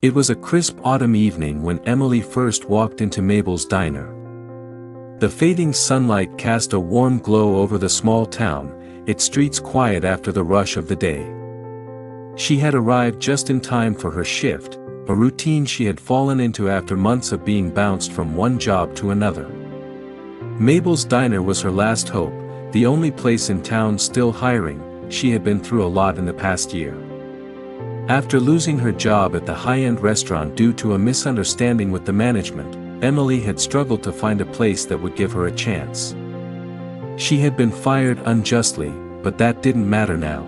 It was a crisp autumn evening when Emily first walked into Mabel's diner. The fading sunlight cast a warm glow over the small town, its streets quiet after the rush of the day. She had arrived just in time for her shift, a routine she had fallen into after months of being bounced from one job to another. Mabel's diner was her last hope, the only place in town still hiring. She had been through a lot in the past year. After losing her job at the high-end restaurant due to a misunderstanding with the management, Emily had struggled to find a place that would give her a chance. She had been fired unjustly, but that didn't matter now.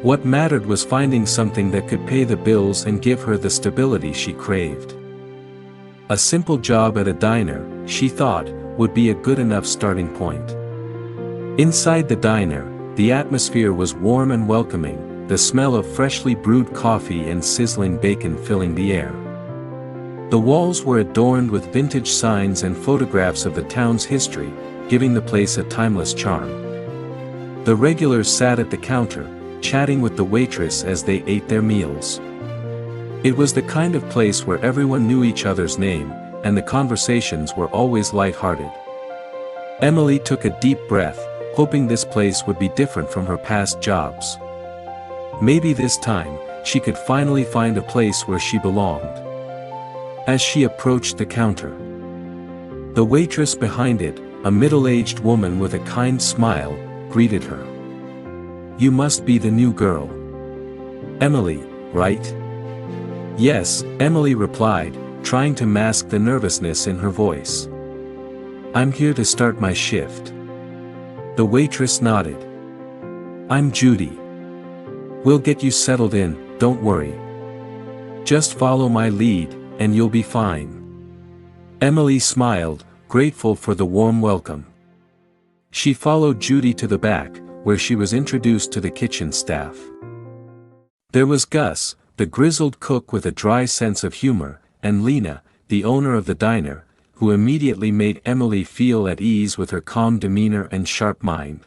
What mattered was finding something that could pay the bills and give her the stability she craved. A simple job at a diner, she thought, would be a good enough starting point. Inside the diner, the atmosphere was warm and welcoming, the smell of freshly brewed coffee and sizzling bacon filling the air. The walls were adorned with vintage signs and photographs of the town's history, giving the place a timeless charm. The regulars sat at the counter, chatting with the waitress as they ate their meals. It was the kind of place where everyone knew each other's name, and the conversations were always light-hearted. Emily took a deep breath, hoping this place would be different from her past jobs. Maybe this time, she could finally find a place where she belonged. As she approached the counter, the waitress behind it, a middle-aged woman with a kind smile, greeted her. "You must be the new girl. Emily, right?" "Yes," Emily replied, trying to mask the nervousness in her voice. "I'm here to start my shift." The waitress nodded. "I'm Judy. We'll get you settled in, don't worry. Just follow my lead, and you'll be fine." Emily smiled, grateful for the warm welcome. She followed Judy to the back, where she was introduced to the kitchen staff. There was Gus, the grizzled cook with a dry sense of humor, and Lena, the owner of the diner, who immediately made Emily feel at ease with her calm demeanor and sharp mind.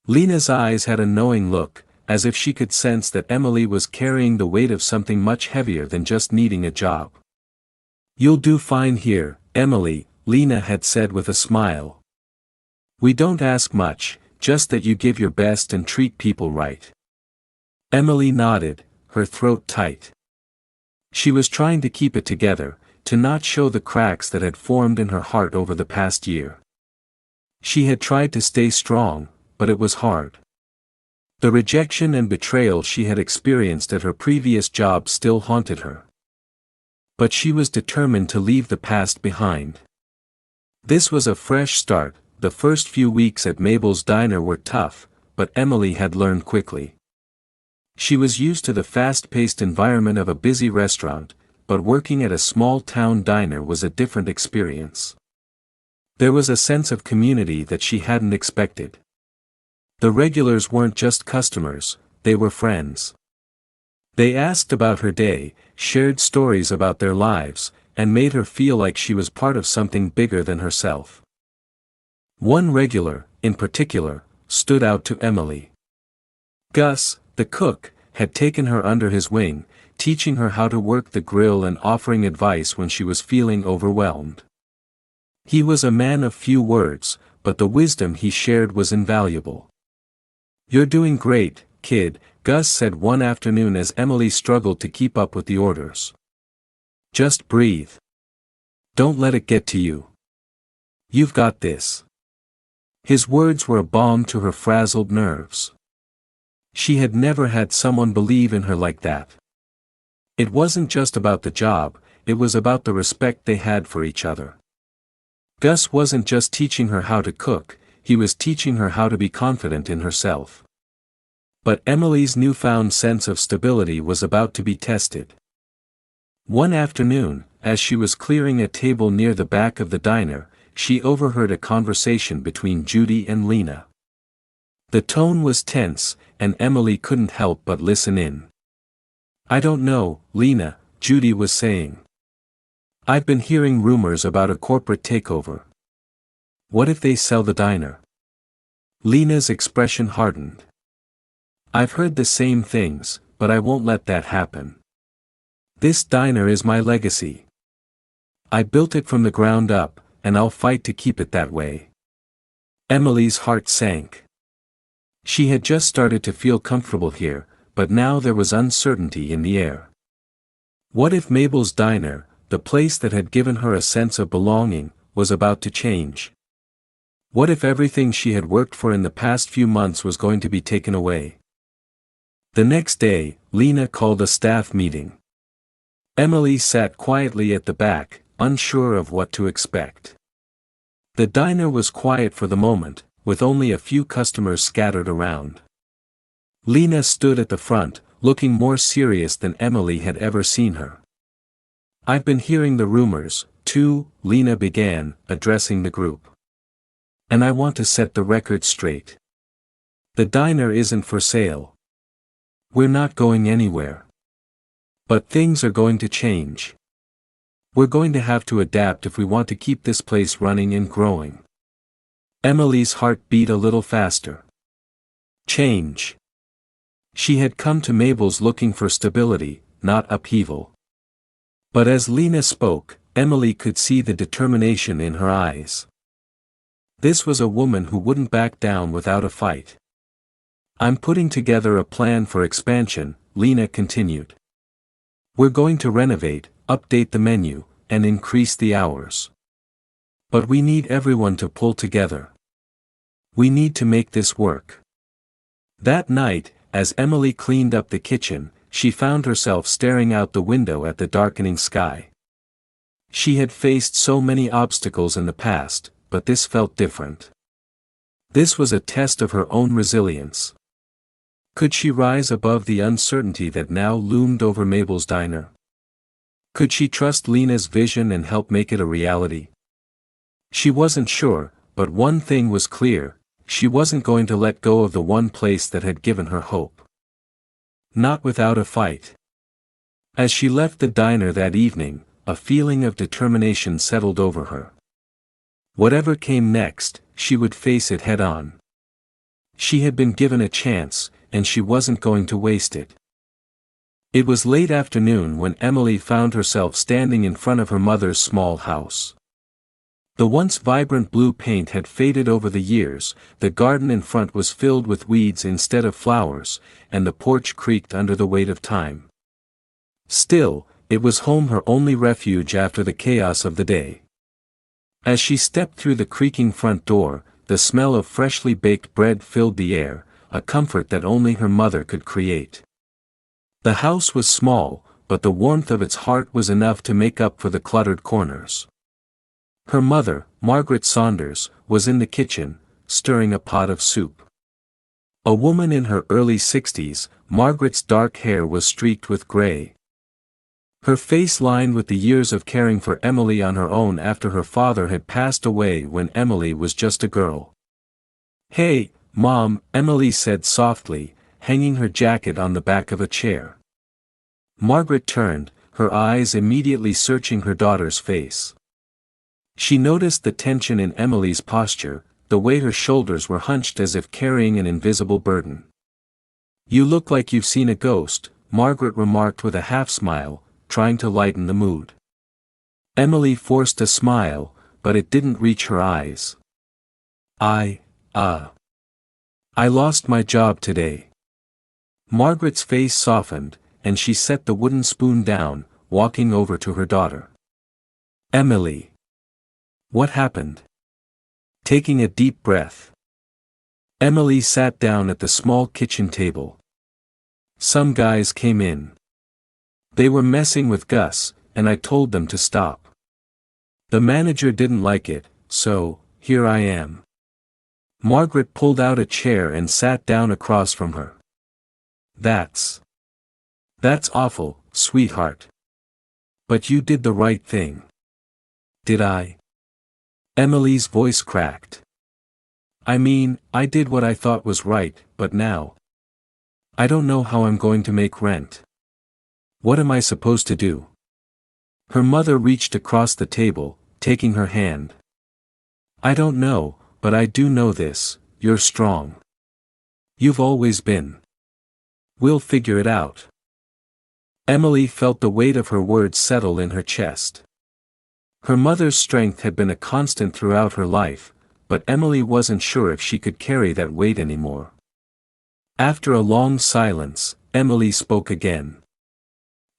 Lena's eyes had a knowing look, as if she could sense that Emily was carrying the weight of something much heavier than just needing a job. "You'll do fine here, Emily," Lena had said with a smile. "We don't ask much, just that you give your best and treat people right." Emily nodded, her throat tight. She was trying to keep it together, to not show the cracks that had formed in her heart over the past year. She had tried to stay strong, but it was hard. The rejection and betrayal she had experienced at her previous job still haunted her. But she was determined to leave the past behind. This was a fresh start. The first few weeks at Mabel's diner were tough, but Emily had learned quickly. She was used to the fast-paced environment of a busy restaurant, but working at a small-town diner was a different experience. There was a sense of community that she hadn't expected. The regulars weren't just customers, they were friends. They asked about her day, shared stories about their lives, and made her feel like she was part of something bigger than herself. One regular, in particular, stood out to Emily. Gus, the cook, had taken her under his wing, teaching her how to work the grill and offering advice when she was feeling overwhelmed. He was a man of few words, but the wisdom he shared was invaluable. "You're doing great, kid," Gus said one afternoon as Emily struggled to keep up with the orders. "Just breathe. Don't let it get to you. You've got this." His words were a balm to her frazzled nerves. She had never had someone believe in her like that. It wasn't just about the job, it was about the respect they had for each other. Gus wasn't just teaching her how to cook, he was teaching her how to be confident in herself. But Emily's newfound sense of stability was about to be tested. One afternoon, as she was clearing a table near the back of the diner, she overheard a conversation between Judy and Lena. The tone was tense, and Emily couldn't help but listen in. "I don't know, Lena," Judy was saying. "I've been hearing rumors about a corporate takeover. What if they sell the diner?" Lena's expression hardened. "I've heard the same things, but I won't let that happen. This diner is my legacy. I built it from the ground up, and I'll fight to keep it that way. Emily's heart sank. She had just started to feel comfortable here, but now there was uncertainty in the air. What if Mabel's diner, the place that had given her a sense of belonging, was about to change? What if everything she had worked for in the past few months was going to be taken away? The next day, Lena called a staff meeting. Emily sat quietly at the back, unsure of what to expect. The diner was quiet for the moment, with only a few customers scattered around. Lena stood at the front, looking more serious than Emily had ever seen her. "I've been hearing the rumors, too," Lena began, addressing the group. "And I want to set the record straight. The diner isn't for sale. We're not going anywhere. But things are going to change. We're going to have to adapt if we want to keep this place running and growing." Emily's heart beat a little faster. Change. She had come to Mabel's looking for stability, not upheaval. But as Lena spoke, Emily could see the determination in her eyes. This was a woman who wouldn't back down without a fight. "I'm putting together a plan for expansion," Lena continued. "We're going to renovate, update the menu, and increase the hours. But we need everyone to pull together. We need to make this work." That night, as Emily cleaned up the kitchen, she found herself staring out the window at the darkening sky. She had faced so many obstacles in the past, but this felt different. This was a test of her own resilience. Could she rise above the uncertainty that now loomed over Mabel's diner? Could she trust Lena's vision and help make it a reality? She wasn't sure, but one thing was clear: she wasn't going to let go of the one place that had given her hope. Not without a fight. As she left the diner that evening, a feeling of determination settled over her. Whatever came next, she would face it head-on. She had been given a chance, and she wasn't going to waste it. It was late afternoon when Emily found herself standing in front of her mother's small house. The once vibrant blue paint had faded over the years, the garden in front was filled with weeds instead of flowers, and the porch creaked under the weight of time. Still, it was home, her only refuge after the chaos of the day. As she stepped through the creaking front door, the smell of freshly baked bread filled the air, a comfort that only her mother could create. The house was small, but the warmth of its heart was enough to make up for the cluttered corners. Her mother, Margaret Saunders, was in the kitchen, stirring a pot of soup. A woman in her early 60s, Margaret's dark hair was streaked with gray. Her face lined with the years of caring for Emily on her own after her father had passed away when Emily was just a girl. "Hey, Mom," Emily said softly, hanging her jacket on the back of a chair. Margaret turned, her eyes immediately searching her daughter's face. She noticed the tension in Emily's posture, the way her shoulders were hunched as if carrying an invisible burden. "You look like you've seen a ghost," Margaret remarked with a half-smile, trying to lighten the mood. Emily forced a smile, but it didn't reach her eyes. I lost my job today." Margaret's face softened, and she set the wooden spoon down, walking over to her daughter. "Emily. What happened?" Taking a deep breath, Emily sat down at the small kitchen table. "Some guys came in. They were messing with Gus, and I told them to stop. The manager didn't like it, so, here I am." Margaret pulled out a chair and sat down across from her. That's awful, sweetheart. But you did the right thing." "Did I?" Emily's voice cracked. "I mean, I did what I thought was right, but now I don't know how I'm going to make rent. What am I supposed to do?" Her mother reached across the table, taking her hand. "I don't know, but I do know this: you're strong. You've always been. We'll figure it out." Emily felt the weight of her words settle in her chest. Her mother's strength had been a constant throughout her life, but Emily wasn't sure if she could carry that weight anymore. After a long silence, Emily spoke again.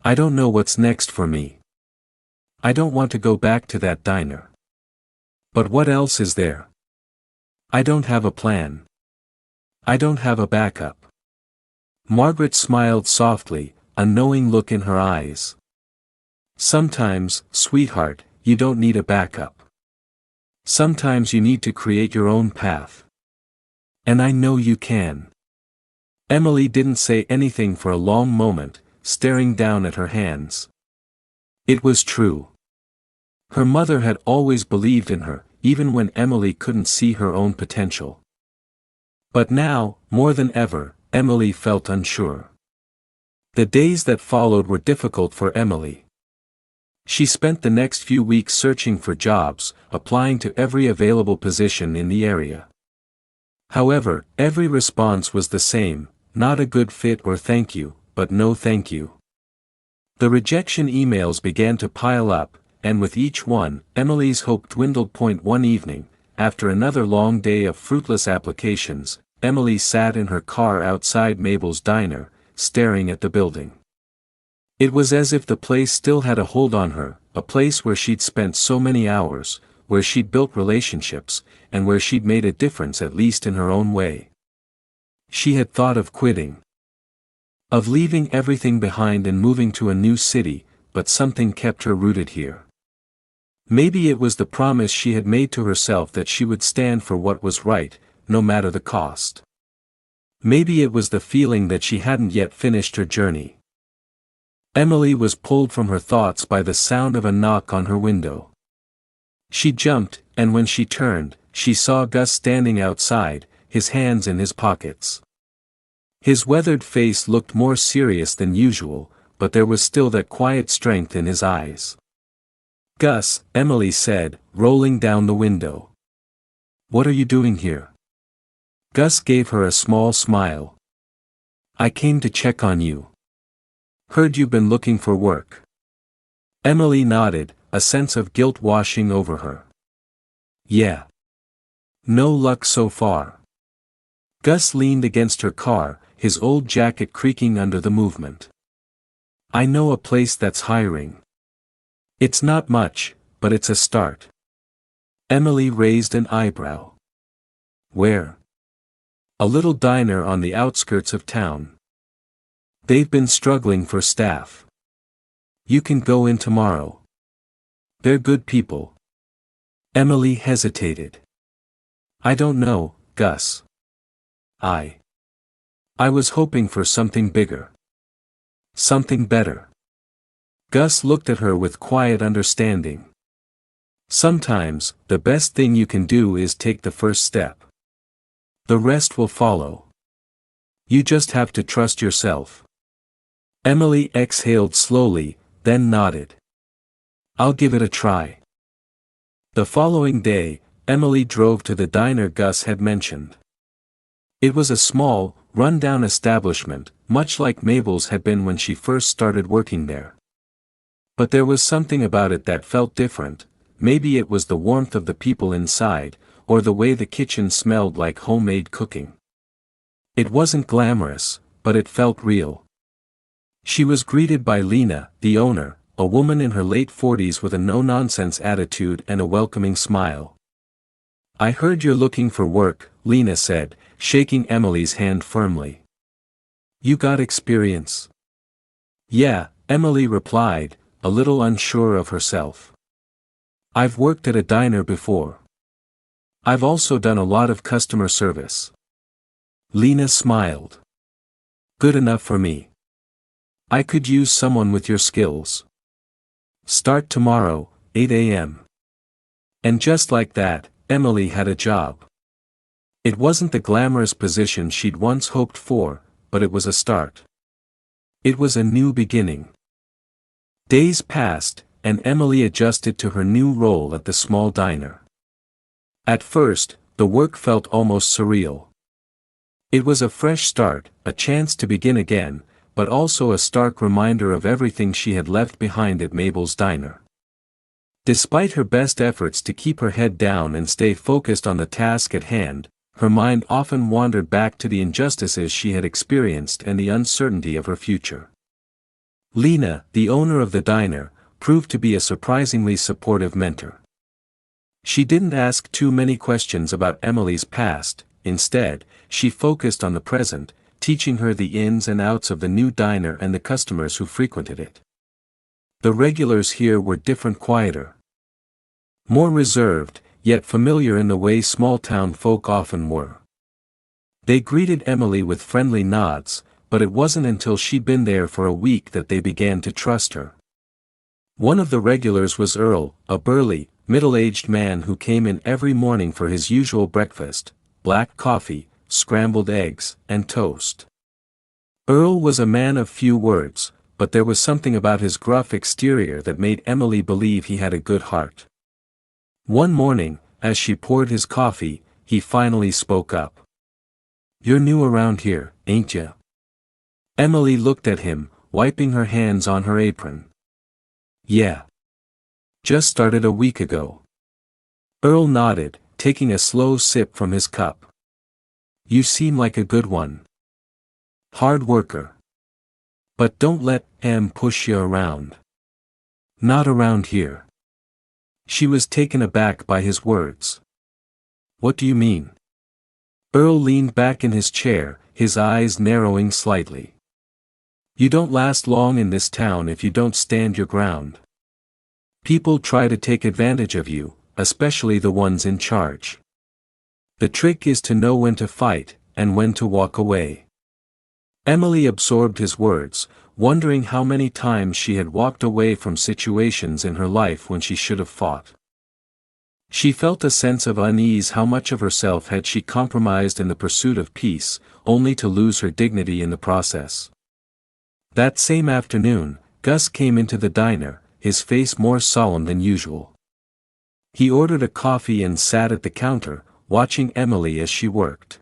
"I don't know what's next for me. I don't want to go back to that diner. But what else is there? I don't have a plan. I don't have a backup." Margaret smiled softly, a knowing look in her eyes. "Sometimes, sweetheart, you don't need a backup. Sometimes you need to create your own path. And I know you can." Emily didn't say anything for a long moment, staring down at her hands. It was true. Her mother had always believed in her, even when Emily couldn't see her own potential. But now, more than ever, Emily felt unsure. The days that followed were difficult for Emily. She spent the next few weeks searching for jobs, applying to every available position in the area. However, every response was the same: not a good fit or thank you, but no thank you. The rejection emails began to pile up, and with each one, Emily's hope dwindled. One evening, after another long day of fruitless applications, Emily sat in her car outside Mabel's diner, staring at the building. It was as if the place still had a hold on her, a place where she'd spent so many hours, where she'd built relationships, and where she'd made a difference, at least in her own way. She had thought of quitting, of leaving everything behind and moving to a new city, but something kept her rooted here. Maybe it was the promise she had made to herself that she would stand for what was right, no matter the cost. Maybe it was the feeling that she hadn't yet finished her journey. Emily was pulled from her thoughts by the sound of a knock on her window. She jumped, and when she turned, she saw Gus standing outside, his hands in his pockets. His weathered face looked more serious than usual, but there was still that quiet strength in his eyes. "Gus," Emily said, rolling down the window. "What are you doing here?" Gus gave her a small smile. "I came to check on you. Heard you've been looking for work." Emily nodded, a sense of guilt washing over her. "Yeah. No luck so far." Gus leaned against her car, his old jacket creaking under the movement. "I know a place that's hiring. It's not much, but it's a start." Emily raised an eyebrow. "Where?" "A little diner on the outskirts of town. They've been struggling for staff. You can go in tomorrow. They're good people." Emily hesitated. "I don't know, Gus. I was hoping for something bigger. Something better." Gus looked at her with quiet understanding. "Sometimes, the best thing you can do is take the first step. The rest will follow. You just have to trust yourself." Emily exhaled slowly, then nodded. "I'll give it a try." The following day, Emily drove to the diner Gus had mentioned. It was a small, run-down establishment, much like Mabel's had been when she first started working there. But there was something about it that felt different. Maybe it was the warmth of the people inside, or the way the kitchen smelled like homemade cooking. It wasn't glamorous, but it felt real. She was greeted by Lena, the owner, a woman in her late 40s with a no-nonsense attitude and a welcoming smile. "I heard you're looking for work," Lena said, shaking Emily's hand firmly. "You got experience?" "Yeah," Emily replied, a little unsure of herself. "I've worked at a diner before. I've also done a lot of customer service." Lena smiled. "Good enough for me. I could use someone with your skills. Start tomorrow, 8 a.m. And just like that, Emily had a job. It wasn't the glamorous position she'd once hoped for, but it was a start. It was a new beginning. Days passed, and Emily adjusted to her new role at the small diner. At first, the work felt almost surreal. It was a fresh start, a chance to begin again, but also a stark reminder of everything she had left behind at Mabel's diner. Despite her best efforts to keep her head down and stay focused on the task at hand, her mind often wandered back to the injustices she had experienced and the uncertainty of her future. Lena, the owner of the diner, proved to be a surprisingly supportive mentor. She didn't ask too many questions about Emily's past. Instead, she focused on the present, teaching her the ins and outs of the new diner and the customers who frequented it. The regulars here were different, quieter, more reserved, yet familiar in the way small-town folk often were. They greeted Emily with friendly nods, but it wasn't until she'd been there for a week that they began to trust her. One of the regulars was Earl, a burly, middle-aged man who came in every morning for his usual breakfast: black coffee, scrambled eggs, and toast. Earl was a man of few words, but there was something about his gruff exterior that made Emily believe he had a good heart. One morning, as she poured his coffee, he finally spoke up. "You're new around here, ain't ya?" Emily looked at him, wiping her hands on her apron. "Yeah. Just started a week ago." Earl nodded, taking a slow sip from his cup. "You seem like a good one. Hard worker. But don't let Em push you around. Not around here." She was taken aback by his words. "What do you mean?" Earl leaned back in his chair, his eyes narrowing slightly. "You don't last long in this town if you don't stand your ground. People try to take advantage of you, especially the ones in charge. The trick is to know when to fight, and when to walk away." Emily absorbed his words, wondering how many times she had walked away from situations in her life when she should have fought. She felt a sense of unease. How much of herself had she compromised in the pursuit of peace, only to lose her dignity in the process? That same afternoon, Gus came into the diner, his face more solemn than usual. He ordered a coffee and sat at the counter, watching Emily as she worked.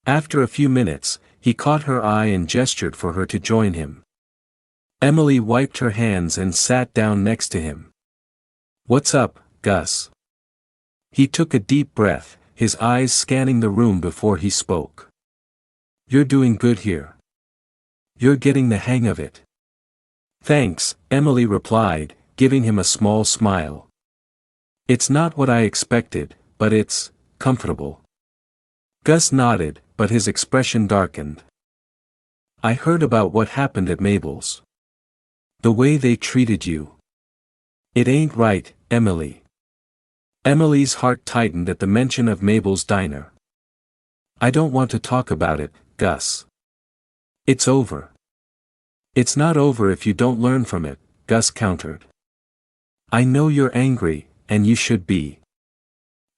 After a few minutes, he caught her eye and gestured for her to join him. Emily wiped her hands and sat down next to him. "What's up, Gus?" He took a deep breath, his eyes scanning the room before he spoke. "You're doing good here. You're getting the hang of it." "Thanks," Emily replied, giving him a small smile. "It's not what I expected, but it's comfortable." Gus nodded, but his expression darkened. "I heard about what happened at Mabel's. The way they treated you. It ain't right, Emily." Emily's heart tightened at the mention of Mabel's diner. "I don't want to talk about it, Gus. It's over." "It's not over if you don't learn from it," Gus countered. "I know you're angry, and you should be.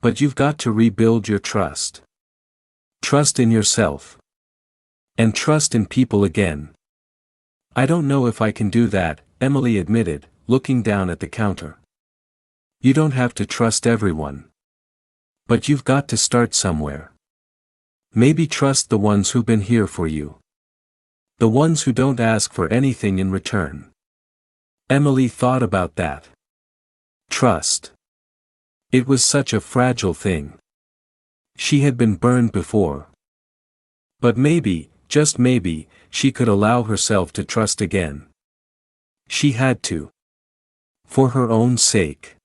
But you've got to rebuild your trust. Trust in yourself. And trust in people again." "I don't know if I can do that," Emily admitted, looking down at the counter. "You don't have to trust everyone. But you've got to start somewhere. Maybe trust the ones who've been here for you. The ones who don't ask for anything in return." Emily thought about that. Trust. It was such a fragile thing. She had been burned before. But maybe, just maybe, she could allow herself to trust again. She had to. For her own sake.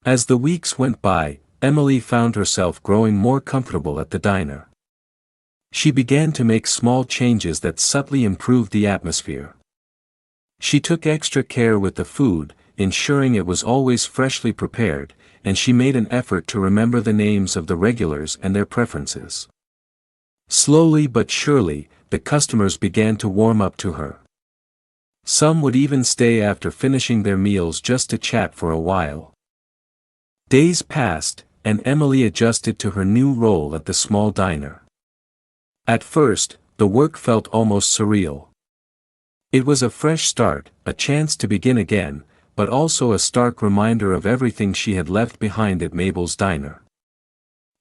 As the weeks went by, Emily found herself growing more comfortable at the diner. She began to make small changes that subtly improved the atmosphere. She took extra care with the food, ensuring it was always freshly prepared, and she made an effort to remember the names of the regulars and their preferences. Slowly but surely, the customers began to warm up to her. Some would even stay after finishing their meals just to chat for a while. Days passed, and Emily adjusted to her new role at the small diner. At first, the work felt almost surreal. It was a fresh start, a chance to begin again, but also a stark reminder of everything she had left behind at Mabel's diner.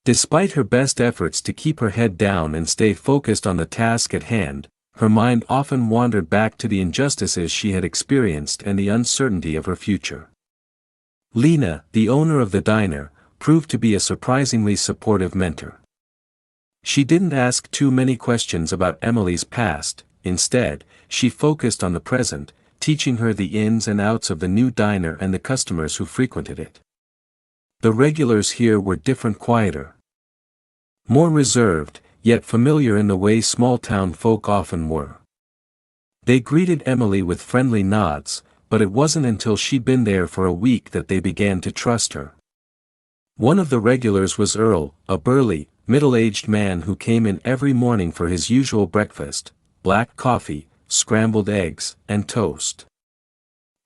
Despite her best efforts to keep her head down and stay focused on the task at hand, her mind often wandered back to the injustices she had experienced and the uncertainty of her future. Lena, the owner of the diner, proved to be a surprisingly supportive mentor. She didn't ask too many questions about Emily's past. Instead, she focused on the present, teaching her the ins and outs of the new diner and the customers who frequented it. The regulars here were different, quieter, more reserved, yet familiar in the way small-town folk often were. They greeted Emily with friendly nods, but it wasn't until she'd been there for a week that they began to trust her. One of the regulars was Earl, a burly, middle-aged man who came in every morning for his usual breakfast: black coffee, scrambled eggs, and toast.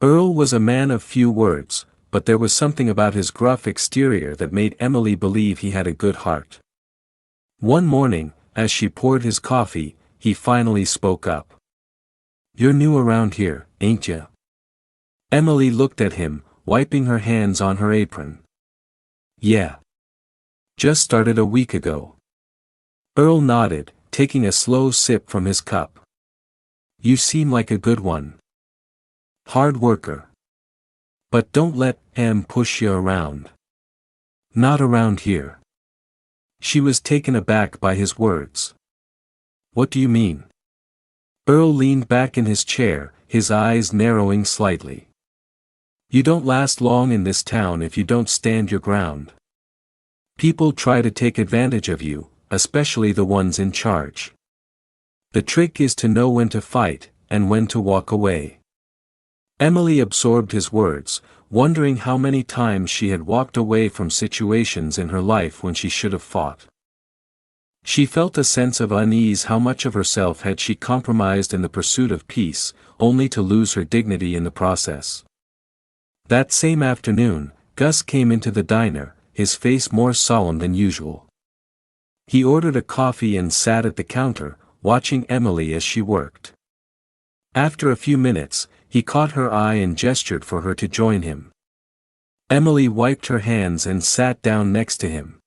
Earl was a man of few words, but there was something about his gruff exterior that made Emily believe he had a good heart. One morning, as she poured his coffee, he finally spoke up. "You're new around here, ain't ya?" Emily looked at him, wiping her hands on her apron. "Yeah. Just started a week ago." Earl nodded, taking a slow sip from his cup. "You seem like a good one. Hard worker. But don't let Em push you around. Not around here." She was taken aback by his words. "What do you mean?" Earl leaned back in his chair, his eyes narrowing slightly. "You don't last long in this town if you don't stand your ground. People try to take advantage of you, especially the ones in charge. The trick is to know when to fight, and when to walk away." Emily absorbed his words, wondering how many times she had walked away from situations in her life when she should have fought. She felt a sense of unease. How much of herself had she compromised in the pursuit of peace, only to lose her dignity in the process? That same afternoon, Gus came into the diner, his face more solemn than usual. He ordered a coffee and sat at the counter, watching Emily as she worked. After a few minutes, he caught her eye and gestured for her to join him. Emily wiped her hands and sat down next to him.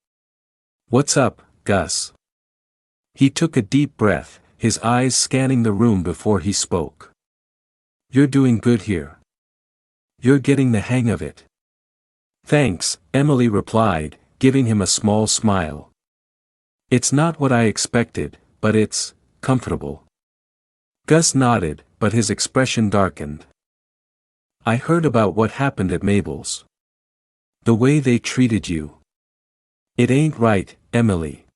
"What's up, Gus?" He took a deep breath, his eyes scanning the room before he spoke. "You're doing good here. You're getting the hang of it." "Thanks," Emily replied, giving him a small smile. "It's not what I expected, but it's comfortable." Gus nodded, but his expression darkened. "I heard about what happened at Mabel's. The way they treated you. It ain't right, Emily."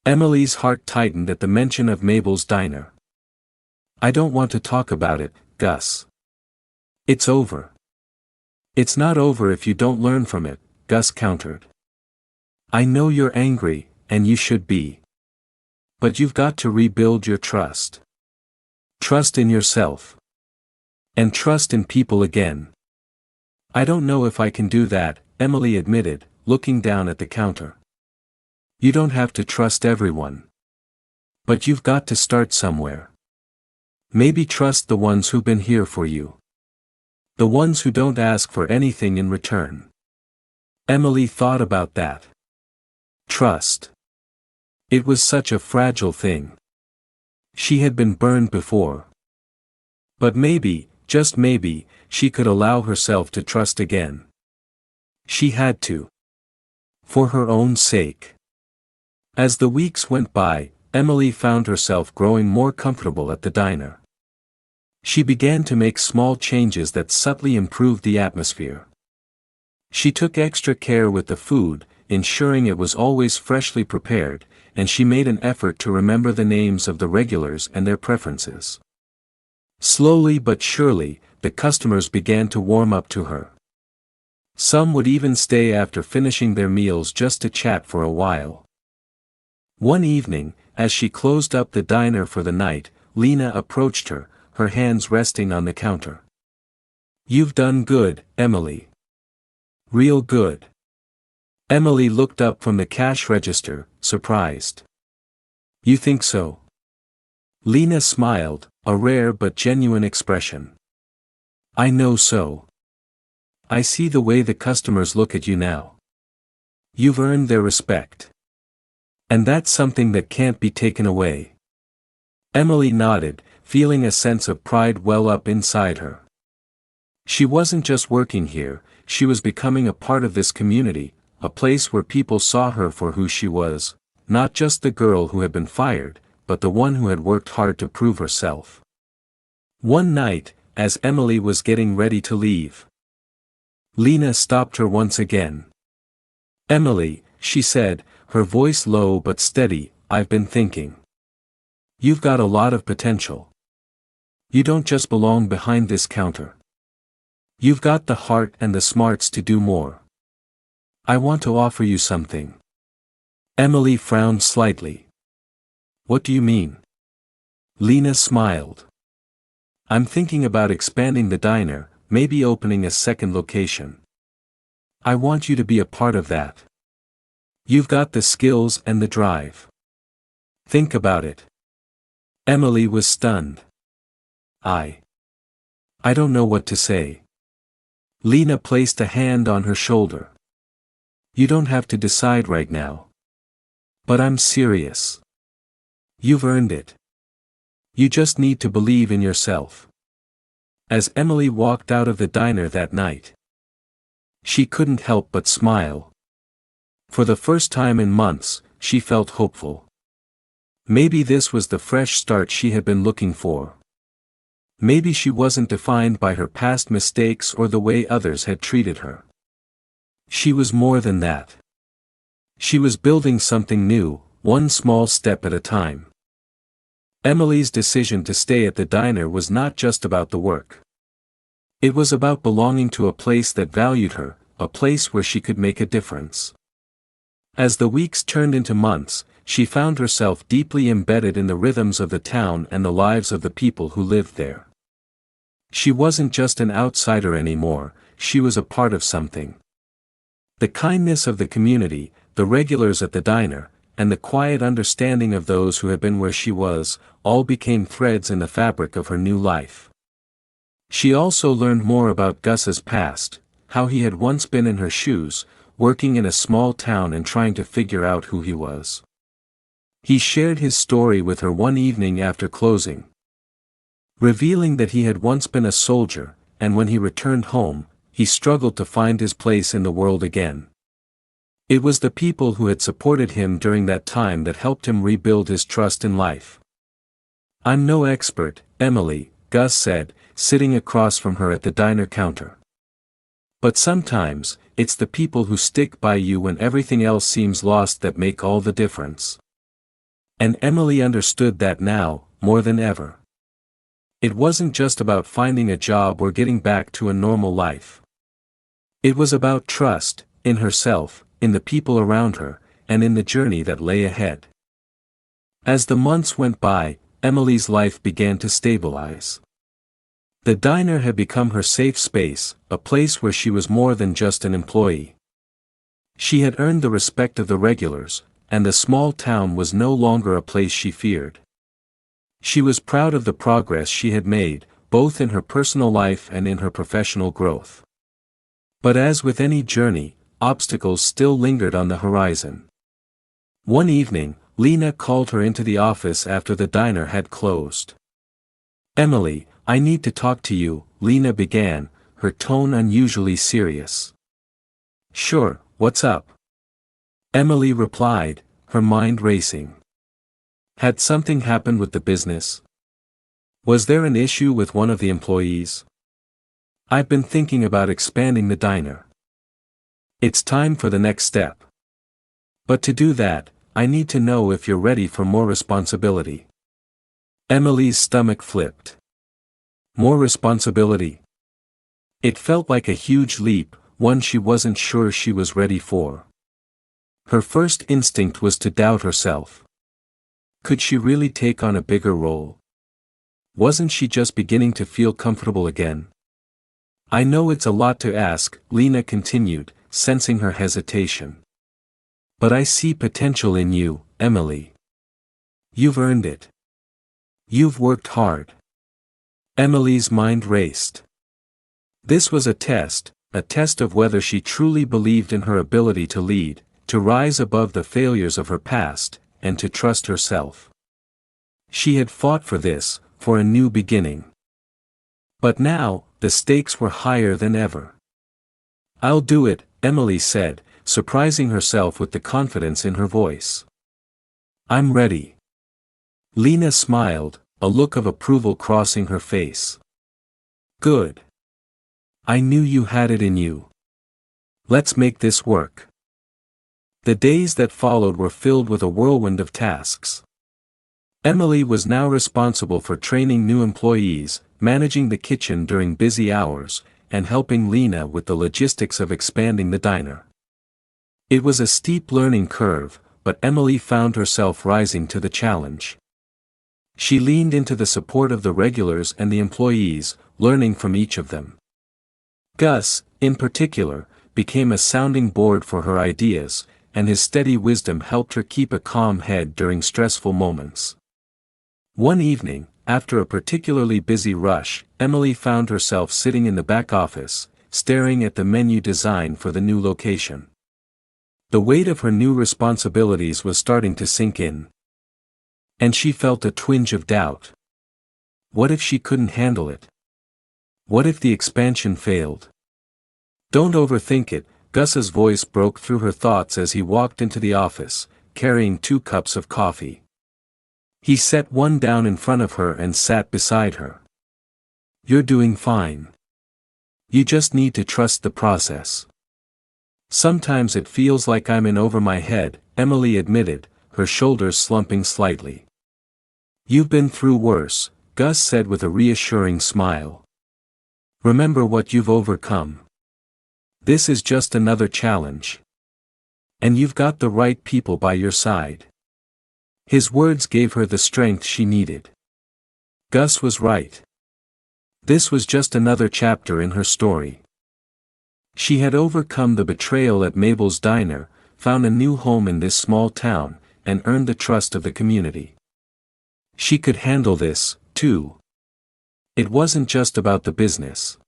Emily's heart tightened at the mention of Mabel's diner. "I don't want to talk about it, Gus. It's over." "It's not over if you don't learn from it," Gus countered. "I know you're angry, and you should be. But you've got to rebuild your trust. Trust in yourself. And trust in people again." "I don't know if I can do that," Emily admitted, looking down at the counter. "You don't have to trust everyone. But you've got to start somewhere. Maybe trust the ones who've been here for you. The ones who don't ask for anything in return." Emily thought about that. Trust. It was such a fragile thing. She had been burned before. But maybe, just maybe, she could allow herself to trust again. She had to. For her own sake. As the weeks went by, Emily found herself growing more comfortable at the diner. She began to make small changes that subtly improved the atmosphere. She took extra care with the food, ensuring it was always freshly prepared, and she made an effort to remember the names of the regulars and their preferences. Slowly but surely, the customers began to warm up to her. Some would even stay after finishing their meals just to chat for a while. One evening, as she closed up the diner for the night, Lena approached her, her hands resting on the counter. "You've done good, Emily. Real good." Emily looked up from the cash register, surprised. "You think so?" Lena smiled, a rare but genuine expression. "I know so. I see the way the customers look at you now. You've earned their respect. And that's something that can't be taken away." Emily nodded, feeling a sense of pride well up inside her. She wasn't just working here, she was becoming a part of this community, a place where people saw her for who she was, not just the girl who had been fired, but the one who had worked hard to prove herself. One night, as Emily was getting ready to leave, Lena stopped her once again. "Emily," she said, her voice low but steady, "I've been thinking. You've got a lot of potential. You don't just belong behind this counter. You've got the heart and the smarts to do more. I want to offer you something." Emily frowned slightly. "What do you mean?" Lena smiled. "I'm thinking about expanding the diner, maybe opening a second location. I want you to be a part of that. You've got the skills and the drive. Think about it." Emily was stunned. I don't know what to say." Lena placed a hand on her shoulder. "You don't have to decide right now. But I'm serious. You've earned it. You just need to believe in yourself." As Emily walked out of the diner that night, she couldn't help but smile. For the first time in months, she felt hopeful. Maybe this was the fresh start she had been looking for. Maybe she wasn't defined by her past mistakes or the way others had treated her. She was more than that. She was building something new, one small step at a time. Emily's decision to stay at the diner was not just about the work. It was about belonging to a place that valued her, a place where she could make a difference. As the weeks turned into months, she found herself deeply embedded in the rhythms of the town and the lives of the people who lived there. She wasn't just an outsider anymore, she was a part of something. The kindness of the community, the regulars at the diner, and the quiet understanding of those who had been where she was, all became threads in the fabric of her new life. She also learned more about Gus's past, how he had once been in her shoes, working in a small town and trying to figure out who he was. He shared his story with her one evening after closing, revealing that he had once been a soldier, and when he returned home, he struggled to find his place in the world again. It was the people who had supported him during that time that helped him rebuild his trust in life. "I'm no expert, Emily," Gus said, sitting across from her at the diner counter. "But sometimes, it's the people who stick by you when everything else seems lost that make all the difference." And Emily understood that now, more than ever. It wasn't just about finding a job or getting back to a normal life. It was about trust, in herself, in the people around her, and in the journey that lay ahead. As the months went by, Emily's life began to stabilize. The diner had become her safe space, a place where she was more than just an employee. She had earned the respect of the regulars, and the small town was no longer a place she feared. She was proud of the progress she had made, both in her personal life and in her professional growth. But as with any journey, obstacles still lingered on the horizon. One evening, Lena called her into the office after the diner had closed. "Emily, I need to talk to you," Lena began, her tone unusually serious. "Sure, what's up?" Emily replied, her mind racing. Had something happened with the business? Was there an issue with one of the employees? "I've been thinking about expanding the diner. It's time for the next step. But to do that, I need to know if you're ready for more responsibility." Emily's stomach flipped. More responsibility? It felt like a huge leap, one she wasn't sure she was ready for. Her first instinct was to doubt herself. Could she really take on a bigger role? Wasn't she just beginning to feel comfortable again? "I know it's a lot to ask," Lena continued, sensing her hesitation. "But I see potential in you, Emily. You've earned it. You've worked hard." Emily's mind raced. This was a test of whether she truly believed in her ability to lead, to rise above the failures of her past, and to trust herself. She had fought for this, for a new beginning. But now, the stakes were higher than ever. "I'll do it," Emily said, surprising herself with the confidence in her voice. "I'm ready." Lena smiled, a look of approval crossing her face. "Good. I knew you had it in you. Let's make this work." The days that followed were filled with a whirlwind of tasks. Emily was now responsible for training new employees, managing the kitchen during busy hours, and helping Lena with the logistics of expanding the diner. It was a steep learning curve, but Emily found herself rising to the challenge. She leaned into the support of the regulars and the employees, learning from each of them. Gus, in particular, became a sounding board for her ideas, and his steady wisdom helped her keep a calm head during stressful moments. One evening, after a particularly busy rush, Emily found herself sitting in the back office, staring at the menu design for the new location. The weight of her new responsibilities was starting to sink in. And she felt a twinge of doubt. What if she couldn't handle it? What if the expansion failed? "Don't overthink it," Gus's voice broke through her thoughts as he walked into the office, carrying 2 cups of coffee. He set one down in front of her and sat beside her. "You're doing fine. You just need to trust the process." "Sometimes it feels like I'm in over my head," Emily admitted, her shoulders slumping slightly. "You've been through worse," Gus said with a reassuring smile. "Remember what you've overcome. This is just another challenge. And you've got the right people by your side." His words gave her the strength she needed. Gus was right. This was just another chapter in her story. She had overcome the betrayal at Mabel's diner, found a new home in this small town, and earned the trust of the community. She could handle this, too. It wasn't just about the business.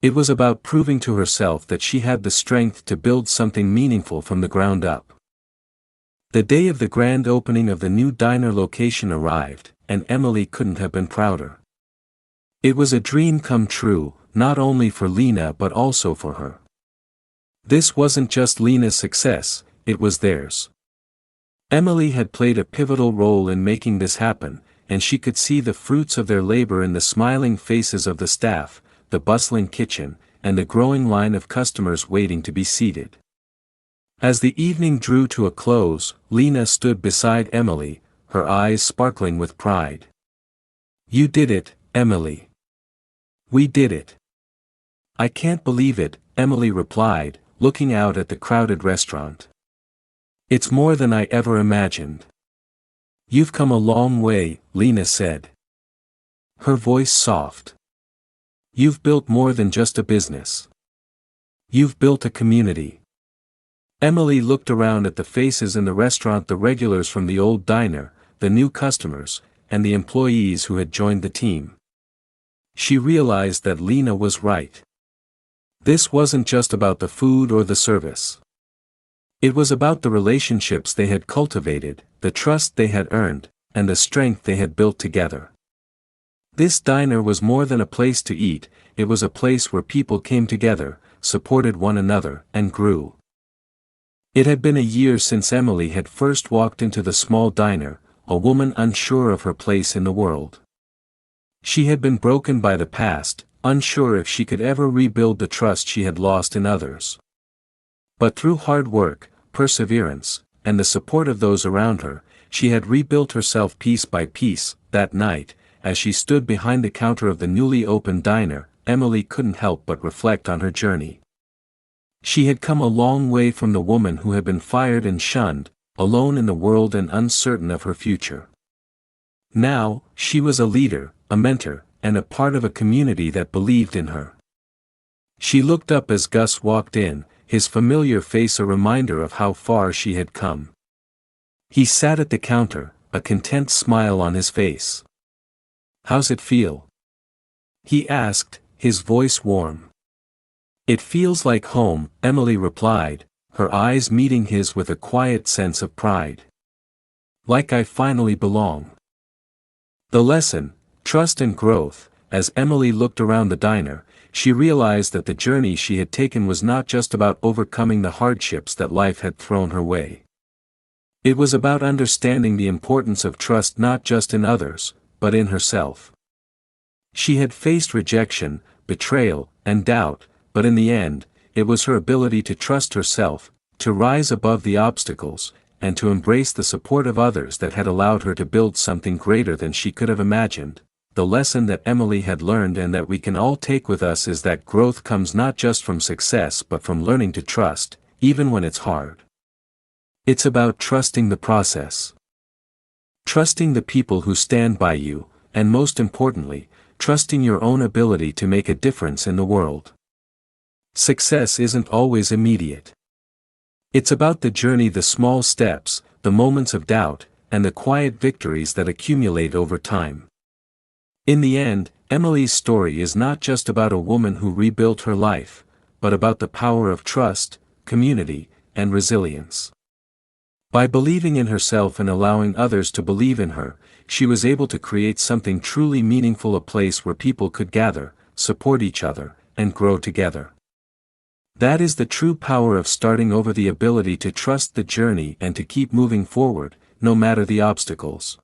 It was about proving to herself that she had the strength to build something meaningful from the ground up. The day of the grand opening of the new diner location arrived, and Emily couldn't have been prouder. It was a dream come true, not only for Lena but also for her. This wasn't just Lena's success, it was theirs. Emily had played a pivotal role in making this happen, and she could see the fruits of their labor in the smiling faces of the staff, the bustling kitchen, and the growing line of customers waiting to be seated. As the evening drew to a close, Lena stood beside Emily, her eyes sparkling with pride. "You did it, Emily. We did it." "I can't believe it," Emily replied, looking out at the crowded restaurant. "It's more than I ever imagined." "You've come a long way," Lena said. Her voice soft. "You've built more than just a business. You've built a community." Emily looked around at the faces in the restaurant, the regulars from the old diner, the new customers, and the employees who had joined the team. She realized that Lena was right. This wasn't just about the food or the service. It was about the relationships they had cultivated, the trust they had earned, and the strength they had built together. This diner was more than a place to eat, it was a place where people came together, supported one another, and grew. It had been a year since Emily had first walked into the small diner, a woman unsure of her place in the world. She had been broken by the past, unsure if she could ever rebuild the trust she had lost in others. But through hard work, perseverance, and the support of those around her, she had rebuilt herself piece by piece. That night, as she stood behind the counter of the newly opened diner, Emily couldn't help but reflect on her journey. She had come a long way from the woman who had been fired and shunned, alone in the world and uncertain of her future. Now, she was a leader, a mentor, and a part of a community that believed in her. She looked up as Gus walked in, his familiar face a reminder of how far she had come. He sat at the counter, a content smile on his face. "How's it feel?" he asked, his voice warm. "It feels like home," Emily replied, her eyes meeting his with a quiet sense of pride. "Like I finally belong." The lesson, trust and growth. As Emily looked around the diner, she realized that the journey she had taken was not just about overcoming the hardships that life had thrown her way. It was about understanding the importance of trust not just in others, but in herself. She had faced rejection, betrayal, and doubt, but in the end, it was her ability to trust herself, to rise above the obstacles, and to embrace the support of others that had allowed her to build something greater than she could have imagined. The lesson that Emily had learned and that we can all take with us is that growth comes not just from success but from learning to trust, even when it's hard. It's about trusting the process. Trusting the people who stand by you, and most importantly, trusting your own ability to make a difference in the world. Success isn't always immediate. It's about the journey, the small steps, the moments of doubt, and the quiet victories that accumulate over time. In the end, Emily's story is not just about a woman who rebuilt her life, but about the power of trust, community, and resilience. By believing in herself and allowing others to believe in her, she was able to create something truly meaningful, a place where people could gather, support each other, and grow together. That is the true power of starting over, the ability to trust the journey and to keep moving forward, no matter the obstacles.